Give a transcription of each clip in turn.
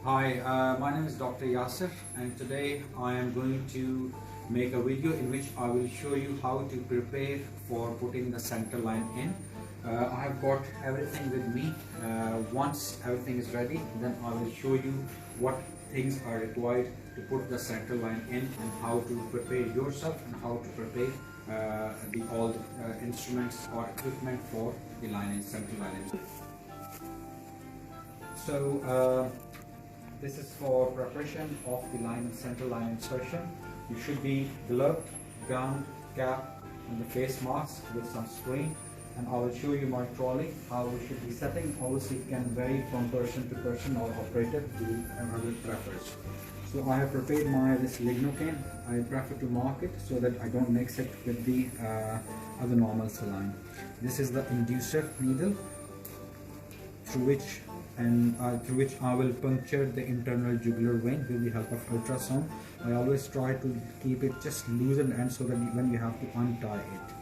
Hi, my name is Dr. Yasser, and today I am going to make a video in which I will show you how to prepare for putting the center line in. I have got everything with me. Once everything is ready, then I will show you what things are required to put the center line in and how to prepare yourself and how to prepare all the instruments or equipment for the center line. This is for preparation of the center line insertion. You should be gloved, gown, cap, and the face mask with some screen. And I will show you my trolley, how we should be setting. Obviously, it can vary from person to person or operator to whoever prefers. So I have prepared this lignocane. I prefer to mark it so that I don't mix it with the other normal saline. This is the inducer needle through which I will puncture the internal jugular vein with the help of ultrasound. I always try to keep it just loose at the end so that when you have to untie it.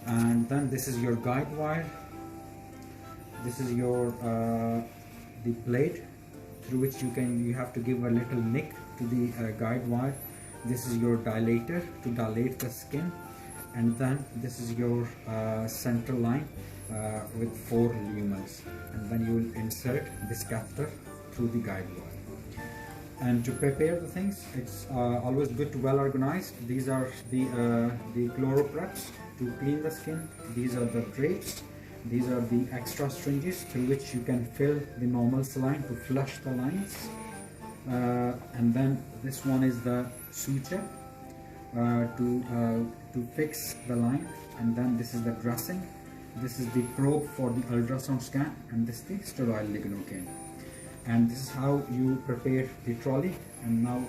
And then this is your guide wire. This is your the blade through which you have to give a little nick to the guide wire. This is your dilator to dilate the skin, and then this is your center line with 4 lumens, and then you will insert this catheter through the guide wire. And to prepare the things, it's always good to well organize. These are the chloropreps to clean the skin. These are the drapes. These are the extra syringes through which you can fill the normal saline to flush the lines. And then this one is the suture to fix the line. And then this is the dressing. This is the probe for the ultrasound scan, and this is the sterile lignocane. And this is how you prepare the trolley. And now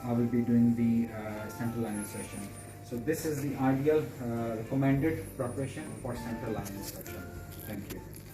I will be doing the center line insertion. So this is the ideal recommended preparation for center line insertion. Thank you.